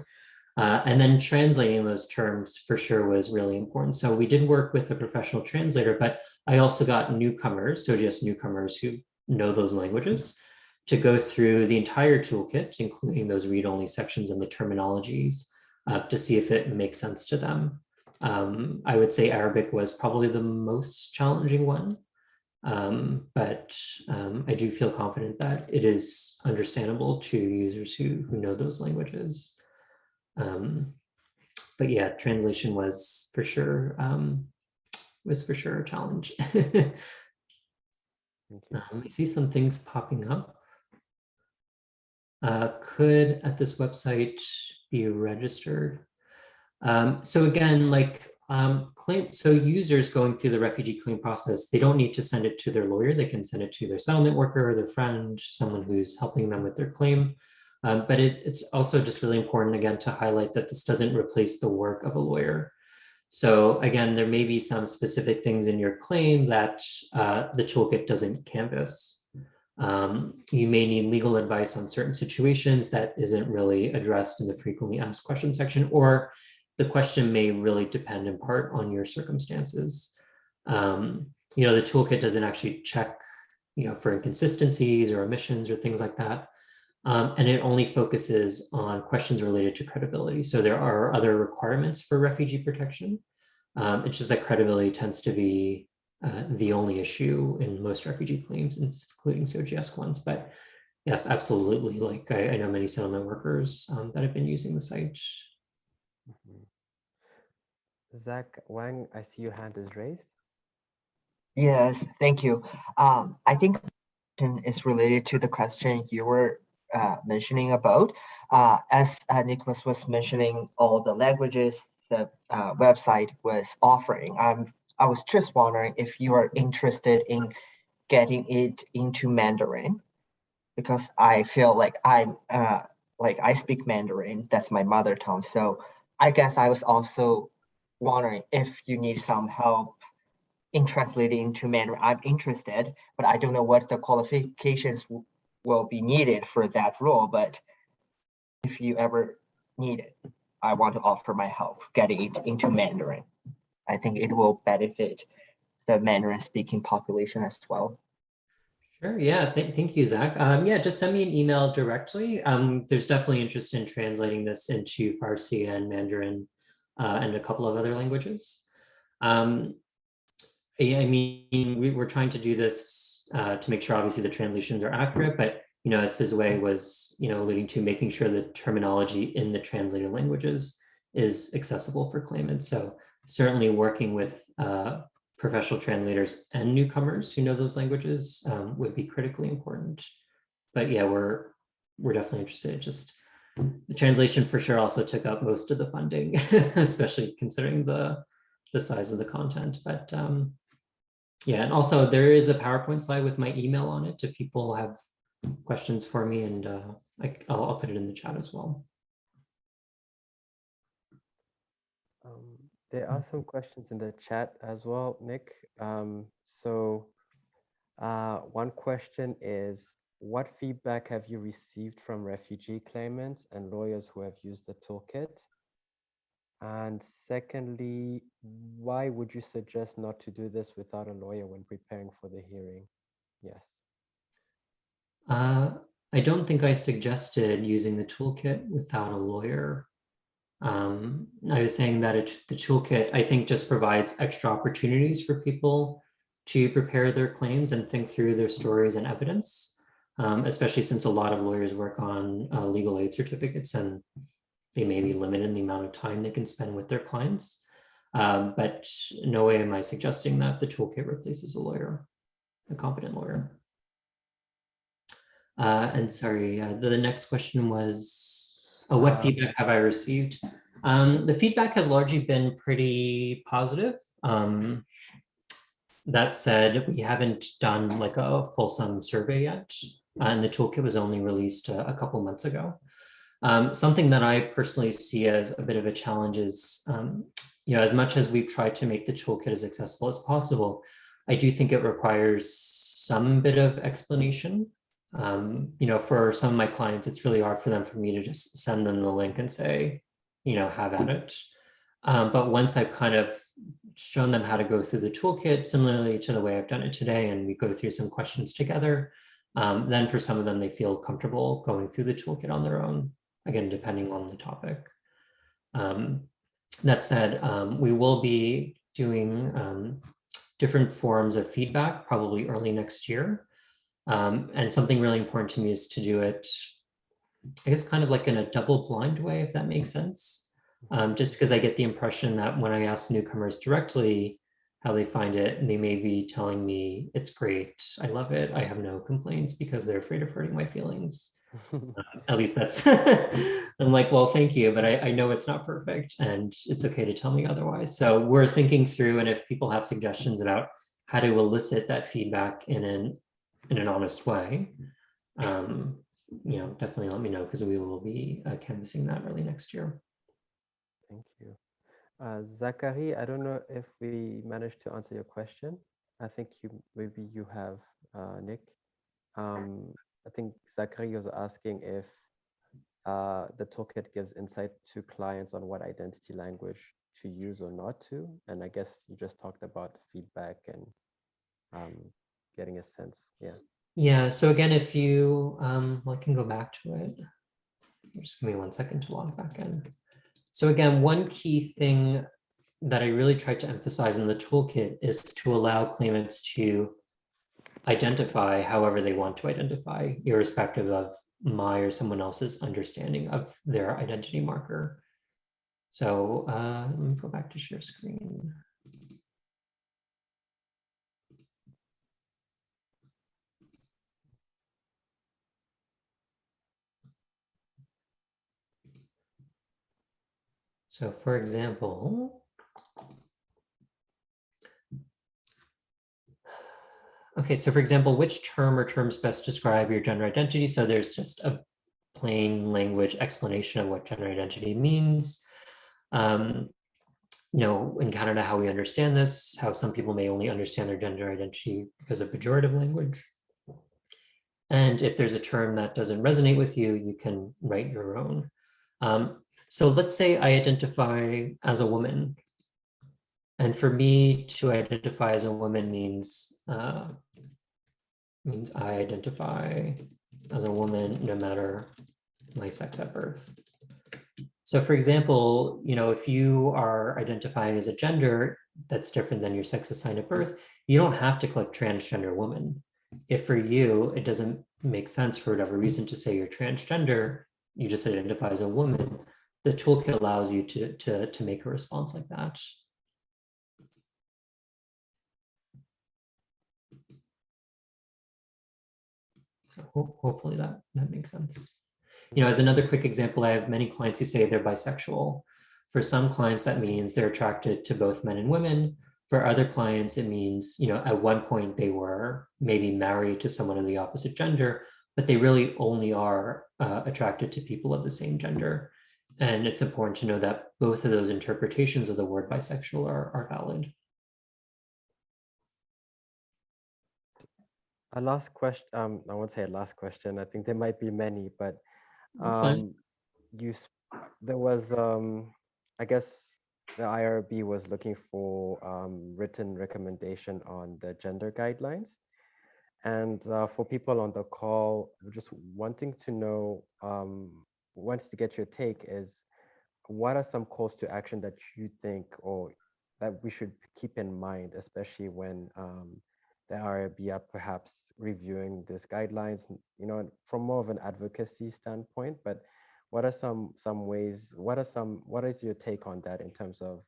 And then translating those terms for sure was really important. So we did work with a professional translator, but I also got newcomers, so just newcomers who know those languages, to go through the entire toolkit, including those read-only sections and the terminologies, to see if it makes sense to them. I would say Arabic was probably the most challenging one, but I do feel confident that it is understandable to users who know those languages. But yeah, translation was for sure a challenge. I see some things popping up. Could at this website be registered? So again, so users going through the refugee claim process, they don't need to send it to their lawyer. They can send it to their settlement worker, their friend, someone who's helping them with their claim. But it's also just really important, again, to highlight that this doesn't replace the work of a lawyer. So again, there may be some specific things in your claim that the toolkit doesn't canvas. You may need legal advice on certain situations that isn't really addressed in the frequently asked questions section, or the question may really depend in part on your circumstances. The toolkit doesn't actually check, for inconsistencies or omissions or things like that. And it only focuses on questions related to credibility. So there are other requirements for refugee protection, It's just that credibility tends to be the only issue in most refugee claims, including SOGIESC ones. But yes, absolutely. Like I know many settlement workers that have been using the site. Mhm. Zach Wang, I see your hand is raised. Yes, thank you. I think is related to the question you were mentioning about. As Nicholas was mentioning, all the languages the website was offering. I was just wondering if you are interested in getting it into Mandarin, because I feel like I speak Mandarin. That's my mother tongue. So I guess I was also wondering if you need some help in translating into Mandarin. I'm interested, but I don't know what the qualifications will be needed for that role. But if you ever need it, I want to offer my help getting it into Mandarin. I think it will benefit the Mandarin speaking population as well. Sure. Yeah. Thank you, Zach. Yeah, just send me an email directly. There's definitely interest in translating this into Farsi and Mandarin and a couple of other languages. Yeah, I mean, we're trying to do this to make sure obviously the translations are accurate, but as Sizwe was alluding to, making sure the terminology in the translated languages is accessible for claimants. So certainly working with professional translators and newcomers who know those languages would be critically important. But yeah, we're definitely interested. Just the translation for sure also took up most of the funding, especially considering the size of the content. But yeah, and also there is a PowerPoint slide with my email on it if people have questions for me, and I'll put it in the chat as well. There are some questions in the chat as well, Nick. So one question is, what feedback have you received from refugee claimants and lawyers who have used the toolkit? And secondly, why would you suggest not to do this without a lawyer when preparing for the hearing? Yes. I don't think I suggested using the toolkit without a lawyer. I was saying that the toolkit, I think, just provides extra opportunities for people to prepare their claims and think through their stories and evidence, especially since a lot of lawyers work on legal aid certificates and they may be limited in the amount of time they can spend with their clients. But no way am I suggesting that the toolkit replaces a lawyer, a competent lawyer. And sorry, the next question was, what feedback have I received? The feedback has largely been pretty positive. That said, we haven't done like a fulsome survey yet, and the toolkit was only released a couple months ago. Something that I personally see as a bit of a challenge is, as much as we've tried to make the toolkit as accessible as possible, I do think it requires some bit of explanation. For some of my clients, it's really hard for me to just send them the link and say, have at it. But once I've kind of shown them how to go through the toolkit, similarly to the way I've done it today, and we go through some questions together, then for some of them, they feel comfortable going through the toolkit on their own, again, depending on the topic. That said, we will be doing different forms of feedback probably early next year. And something really important to me is to do it, I guess, kind of like in a double blind way, if that makes sense. Just because I get the impression that when I ask newcomers directly how they find it, they may be telling me it's great, I love it, I have no complaints, because they're afraid of hurting my feelings. At least that's, I'm like, well, thank you, but I know it's not perfect and it's okay to tell me otherwise. So we're thinking through, and if people have suggestions about how to elicit that feedback in an honest way, definitely let me know, because we will be canvassing that early next year. Thank you. Zachary, I don't know if we managed to answer your question. I think maybe you have, Nick. I think Zachary was asking if the toolkit gives insight to clients on what identity language to use or not to. And I guess you just talked about feedback and getting a sense. Yeah. Yeah. So again, if you, I can go back to it. Just give me 1 second to log back in. So again, one key thing that I really try to emphasize in the toolkit is to allow claimants to identify however they want to identify, irrespective of my or someone else's understanding of their identity marker. So let me go back to share screen. So for example, okay, so for example, which term or terms best describe your gender identity? So there's just a plain language explanation of what gender identity means. You know, in Canada, how we understand this, how some people may only understand their gender identity because of pejorative language. And if there's a term that doesn't resonate with you, you can write your own. So let's say I identify as a woman. And for me to identify as a woman means I identify as a woman no matter my sex at birth. So for example, you know, if you are identifying as a gender that's different than your sex assigned at birth, you don't have to click transgender woman. If for you, it doesn't make sense for whatever reason to say you're transgender, you just identify as a woman, the toolkit allows you to make a response like that. So hopefully that makes sense. You know, as another quick example, I have many clients who say they're bisexual. For some clients, that means they're attracted to both men and women. For other clients, it means, you know, at one point they were maybe married to someone of the opposite gender, but they really only are attracted to people of the same gender. And it's important to know that both of those interpretations of the word bisexual are valid. A last question, I won't say a last question, I think there might be many, but That's fine. there was, I guess the IRB was looking for written recommendation on the gender guidelines. And for people on the call, just wanting to know, wants to get your take is, what are some calls to action that you think or that we should keep in mind, especially when the IRB are perhaps reviewing these guidelines, you know, from more of an advocacy standpoint, but what are some ways, what is your take on that in terms of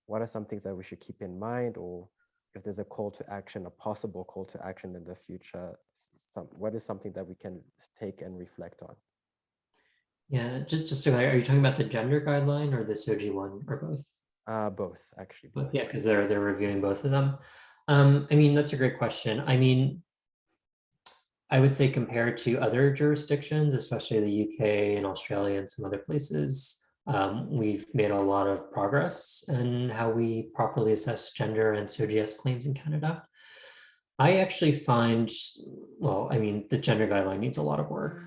what are some things that we should keep in mind, or if there's a call to action, a possible call to action in the future, what is something that we can take and reflect on? Yeah, just to are you talking about the gender guideline or the SOGI one or both? Both, actually. Both. Yeah, because they're reviewing both of them. I mean, that's a great question. I mean, I would say compared to other jurisdictions, especially the UK and Australia and some other places, we've made a lot of progress in how we properly assess gender and SOGIESC claims in Canada. I actually find, well, I mean, the gender guideline needs a lot of work.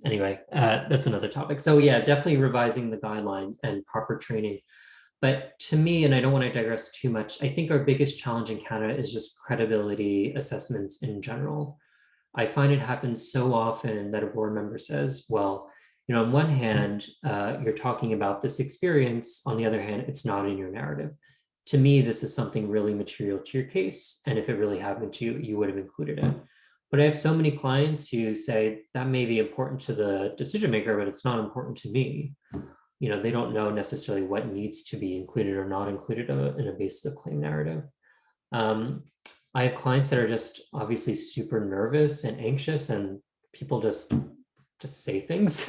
Anyway, that's another topic. So yeah, definitely revising the guidelines and proper training. But to me, and I don't want to digress too much, I think our biggest challenge in Canada is just credibility assessments in general. I find it happens so often that a board member says, well, you know, on one hand, you're talking about this experience. On the other hand, it's not in your narrative. To me, this is something really material to your case. And if it really happened to you, you would have included it. But I have so many clients who say that may be important to the decision maker, but it's not important to me. You know, they don't know necessarily what needs to be included or not included in a basis of claim narrative. I have clients that are just obviously super nervous and anxious, and people just say things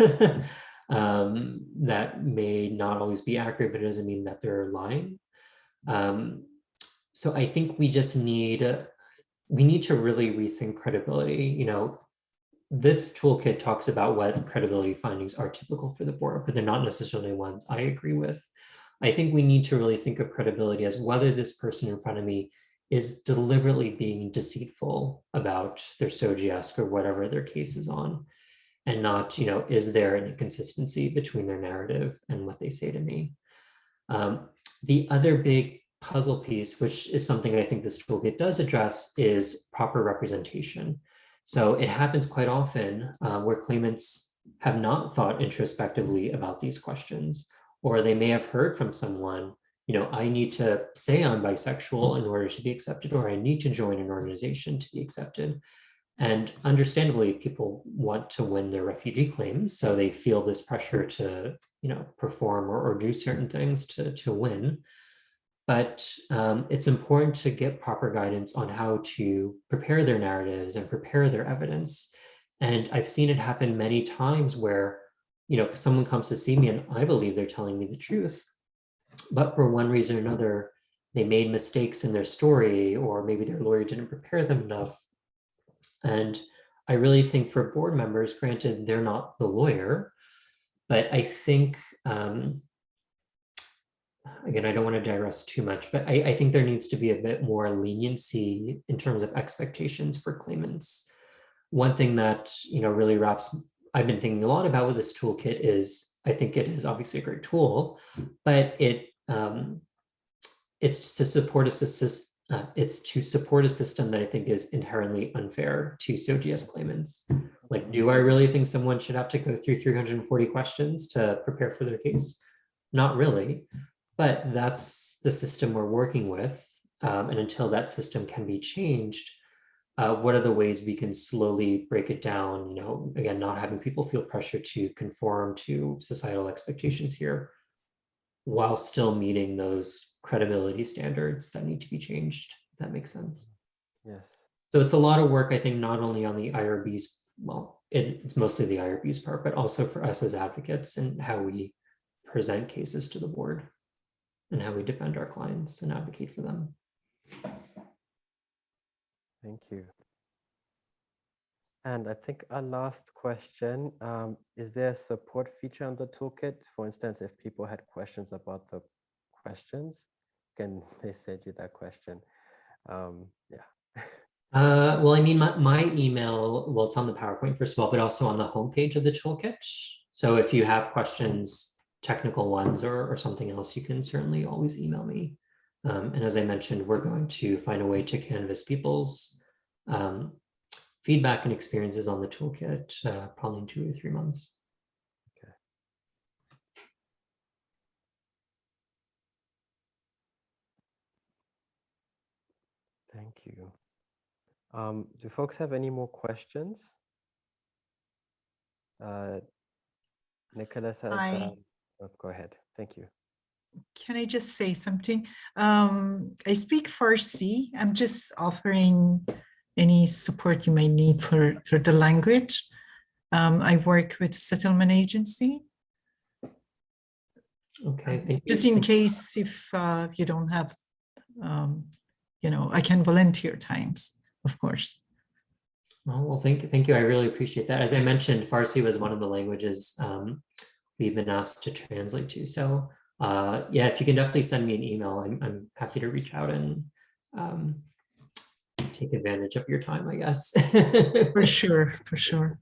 that may not always be accurate, but it doesn't mean that they're lying. So I think we just need to really rethink credibility. You know, this toolkit talks about what credibility findings are typical for the board, but they're not necessarily ones I agree with. I think we need to really think of credibility as whether this person in front of me is deliberately being deceitful about their SOGIESC or whatever their case is on, and not, you know, is there an inconsistency between their narrative and what they say to me. The other big puzzle piece, which is something I think this toolkit does address, is proper representation. So it happens quite often where claimants have not thought introspectively about these questions, or they may have heard from someone, you know, I need to say I'm bisexual in order to be accepted, or I need to join an organization to be accepted. And understandably, people want to win their refugee claims, so they feel this pressure to, you know, perform or do certain things to win. But it's important to get proper guidance on how to prepare their narratives and prepare their evidence. And I've seen it happen many times where, you know, someone comes to see me and I believe they're telling me the truth, but for one reason or another, they made mistakes in their story, or maybe their lawyer didn't prepare them enough. And I really think for board members, granted, they're not the lawyer, but I think, again, I don't want to digress too much, but I think there needs to be a bit more leniency in terms of expectations for claimants. One thing that, you know, really I've been thinking a lot about with this toolkit is, I think it is obviously a great tool, but it's to support a system. It's to support a system that I think is inherently unfair to SOGIESC claimants. Like, do I really think someone should have to go through 340 questions to prepare for their case? Not really, but that's the system we're working with. And until that system can be changed, what are the ways we can slowly break it down? You know, again, not having people feel pressure to conform to societal expectations here, while still meeting those credibility standards that need to be changed, if that makes sense. Yes. So it's a lot of work, I think, not only on the IRB's, well, it's mostly the IRB's part, but also for us as advocates and how we present cases to the board and how we defend our clients and advocate for them. Thank you. And I think a last question, is there a support feature on the toolkit? For instance, if people had questions about the questions, can they send you that question? Yeah. Well, I mean, my email, well, it's on the PowerPoint first of all, but also on the homepage of the toolkit. So if you have questions, technical ones or something else, you can certainly always email me. And as I mentioned, we're going to find a way to canvass people's feedback and experiences on the toolkit, probably in 2 or 3 months. Okay. Thank you. Do folks have any more questions? Nicholas has. Oh, go ahead. Thank you. Can I just say something? I speak Farsi. I'm just offering any support you may need for the language. I work with settlement agency. Okay, thank you. Just in case if you don't have, you know, I can volunteer times, of course. Oh, well, thank you. I really appreciate that. As I mentioned, Farsi was one of the languages we've been asked to translate to. So yeah, if you can definitely send me an email, I'm happy to reach out and take advantage of your time, I guess. For sure, for sure.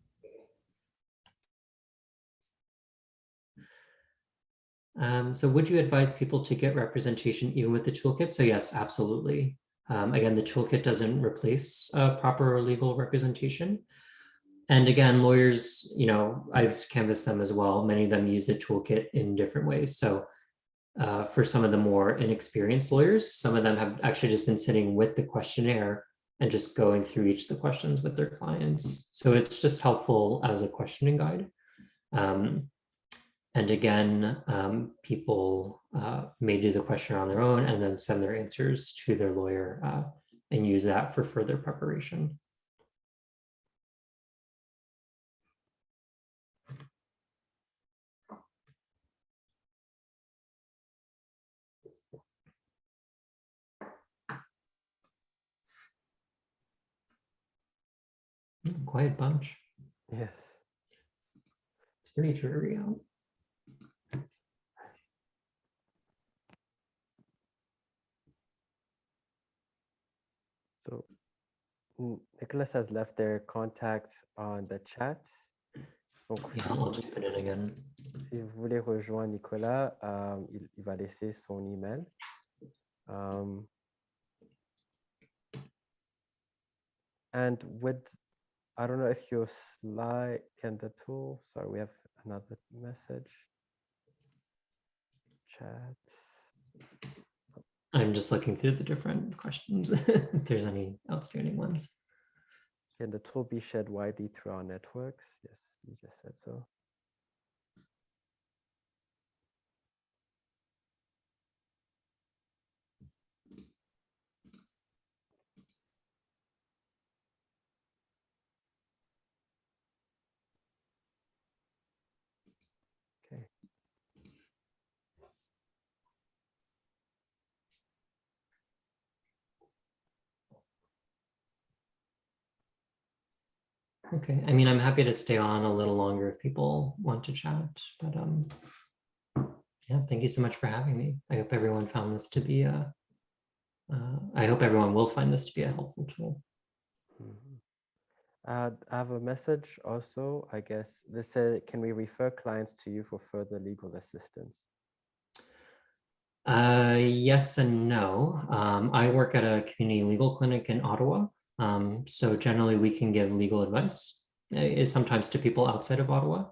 So would you advise people to get representation even with the toolkit? So yes, absolutely. Again, the toolkit doesn't replace proper legal representation. And again, lawyers, you know, I've canvassed them as well. Many of them use the toolkit in different ways. So for some of the more inexperienced lawyers, some of them have actually just been sitting with the questionnaire and just going through each of the questions with their clients. So it's just helpful as a questioning guide. And again, people may do the questionnaire on their own and then send their answers to their lawyer and use that for further preparation. Quite a bunch. Yes. It's pretty dreary out. So Nicholas has left their contacts on the chat. Donc, Yeah, I'll just put it again. si vous voulez rejoindre Nicolas, il va laisser son email. And with, I don't know if your slide can the tool, sorry, we have another message. chat. I'm just looking through the different questions, if there's any outstanding ones. Can the tool be shared widely through our networks? Yes, you just said so. Okay. Okay, I mean, I'm happy to stay on a little longer if people want to chat, but yeah, thank you so much for having me. I hope everyone found this to be I hope everyone will find this to be a helpful tool. I have a message also, I guess. They said, can we refer clients to you for further legal assistance? Yes and no. I work at a community legal clinic in Ottawa. So generally we can give legal advice sometimes to people outside of Ottawa.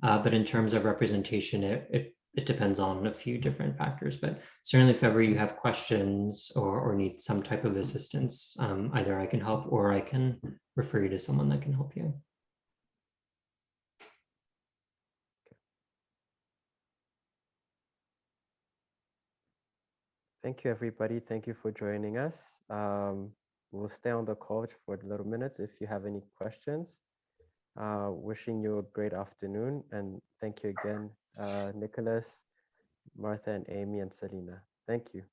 But in terms of representation, it depends on a few different factors. But certainly if ever you have questions or need some type of assistance, either I can help or I can refer you to someone that can help you. Thank you, everybody. Thank you for joining us. We'll stay on the call for a little minutes if you have any questions. Wishing you a great afternoon, and thank you again, Nicholas, Martha, and Amy, and Selena. Thank you.